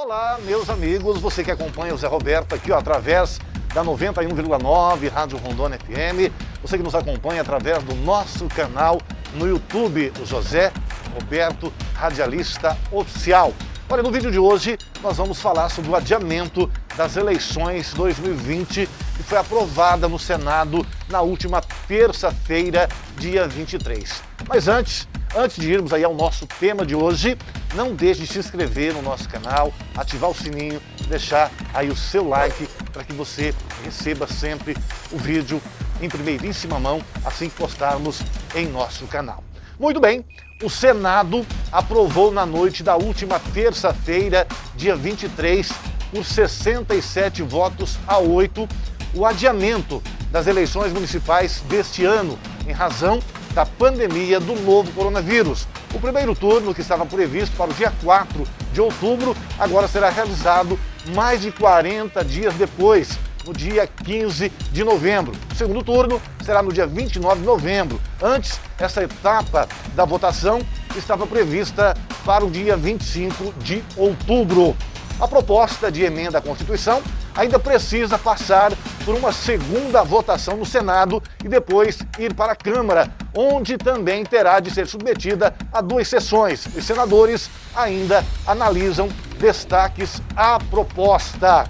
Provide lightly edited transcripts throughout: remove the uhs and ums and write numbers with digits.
Olá, meus amigos, você que acompanha o Zé Roberto aqui, através da 91,9 Rádio Rondônia FM, você que nos acompanha através do nosso canal no YouTube, o José Roberto Radialista Oficial. Olha, no vídeo de hoje nós vamos falar sobre o adiamento das eleições 2020 que foi aprovada no Senado na última terça-feira, dia 23. Mas antes de irmos aí ao nosso tema de hoje, não deixe de se inscrever no nosso canal, ativar o sininho, deixar aí o seu like para que você receba sempre o vídeo em primeiríssima mão assim que postarmos em nosso canal. Muito bem, o Senado aprovou na noite da última terça-feira, dia 23, por 67 votos a 8, o adiamento das eleições municipais deste ano, em razão da pandemia do novo coronavírus. O primeiro turno, que estava previsto para o dia 4 de outubro, agora será realizado mais de 40 dias depois, no dia 15 de novembro. O segundo turno será no dia 29 de novembro. Antes, essa etapa da votação estava prevista para o dia 25 de outubro. A proposta de emenda à Constituição ainda precisa passar por uma segunda votação no Senado e depois ir para a Câmara, onde também terá de ser submetida a 2 sessões. Os senadores ainda analisam destaques à proposta.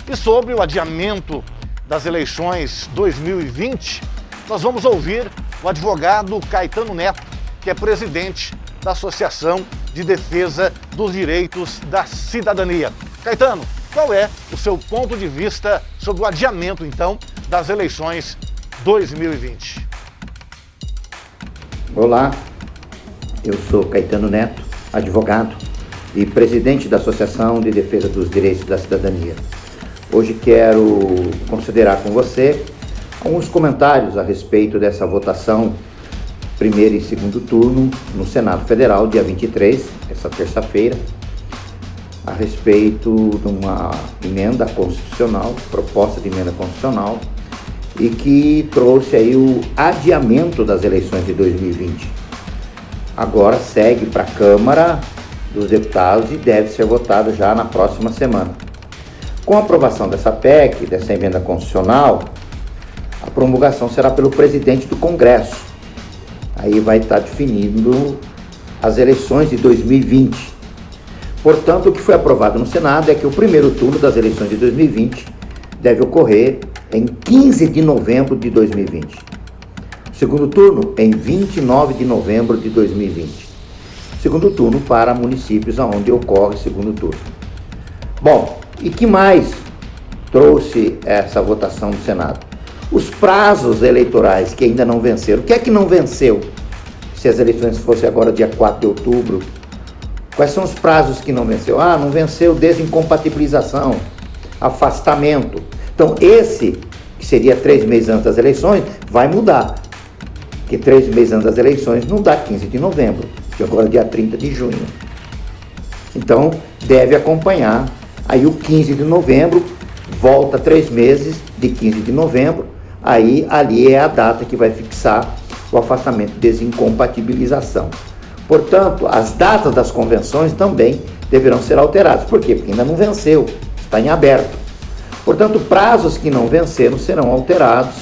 E sobre o adiamento das eleições 2020, nós vamos ouvir o advogado Caetano Neto, que é presidente da Associação de Defesa dos Direitos da Cidadania. Caetano, qual é o seu ponto de vista sobre o adiamento, então, das eleições 2020? Olá, eu sou Caetano Neto, advogado e presidente da Associação de Defesa dos Direitos da Cidadania. Hoje quero considerar com você alguns comentários a respeito dessa votação primeiro e segundo turno no Senado Federal, dia 23, essa terça-feira, a respeito de uma emenda constitucional, proposta de emenda constitucional, e que trouxe aí o adiamento das eleições de 2020. Agora segue para a Câmara dos Deputados e deve ser votada já na próxima semana. Com a aprovação dessa PEC, dessa emenda constitucional, a promulgação será pelo presidente do Congresso. Aí vai estar definindo as eleições de 2020. Portanto, o que foi aprovado no Senado é que o primeiro turno das eleições de 2020 deve ocorrer em 15 de novembro de 2020. O segundo turno em 29 de novembro de 2020. Segundo turno para municípios onde ocorre segundo turno. Bom, e que mais trouxe essa votação do Senado? Os prazos eleitorais que ainda não venceram. O que é que não venceu? Se as eleições fossem agora dia 4 de outubro, quais são os prazos que não venceu? Não venceu desincompatibilização, afastamento. Então esse, que seria 3 meses antes das eleições, vai mudar. Porque 3 meses antes das eleições não dá 15 de novembro, que agora é dia 30 de junho. Então deve acompanhar aí o 15 de novembro, volta 3 meses de 15 de novembro, aí ali é a data que vai fixar o afastamento de desincompatibilização. Portanto, as datas das convenções também deverão ser alteradas. Por quê? Porque ainda não venceu, está em aberto. Portanto, prazos que não venceram serão alterados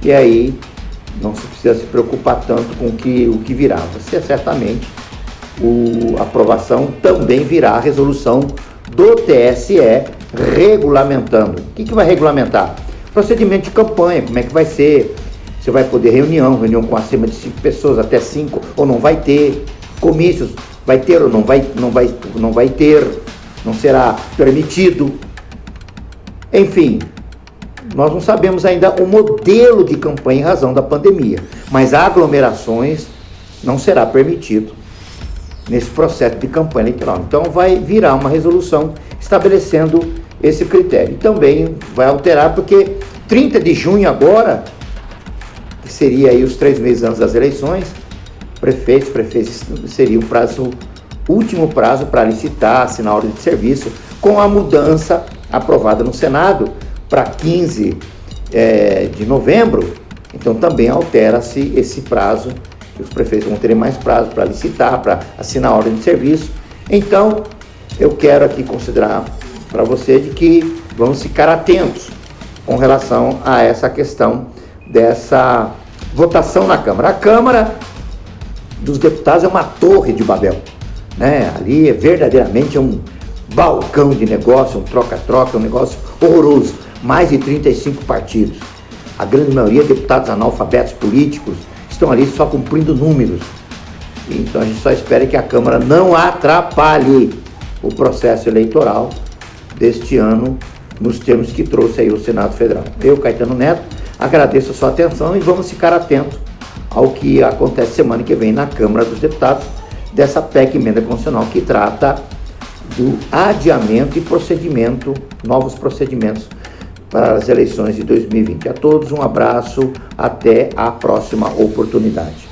e aí não se precisa se preocupar tanto com o que virá. Você certamente, a aprovação também virá a resolução do TSE regulamentando. O que vai regulamentar? Procedimento de campanha, como é que vai ser? Você vai poder reunião com acima de 5 pessoas, até 5, ou não vai ter. Comícios, vai ter ou não vai ter, não será permitido. Enfim, nós não sabemos ainda o modelo de campanha em razão da pandemia, mas aglomerações não será permitido nesse processo de campanha eleitoral. Então vai virar uma resolução estabelecendo esse critério. E também vai alterar porque 30 de junho agora, que seria aí os 3 meses antes das eleições, prefeitos seria o último prazo para licitar, assinar a ordem de serviço, com a mudança aprovada no Senado para 15 de novembro. Então também altera-se esse prazo, os prefeitos vão ter mais prazo para licitar, para assinar a ordem de serviço. Então eu quero aqui considerar para você de que vamos ficar atentos com relação a essa questão dessa votação na Câmara. A Câmara dos Deputados é uma torre de Babel, né? Ali é verdadeiramente um balcão de negócio, um troca-troca, um negócio horroroso. Mais de 35 partidos. A grande maioria de deputados analfabetos políticos estão ali só cumprindo números. Então a gente só espera que a Câmara não atrapalhe o processo eleitoral deste ano nos termos que trouxe aí o Senado Federal. Eu, Caetano Neto, agradeço a sua atenção e vamos ficar atentos ao que acontece semana que vem na Câmara dos Deputados dessa PEC emenda constitucional que trata do adiamento e procedimento, novos procedimentos para as eleições de 2020. A todos um abraço, até a próxima oportunidade.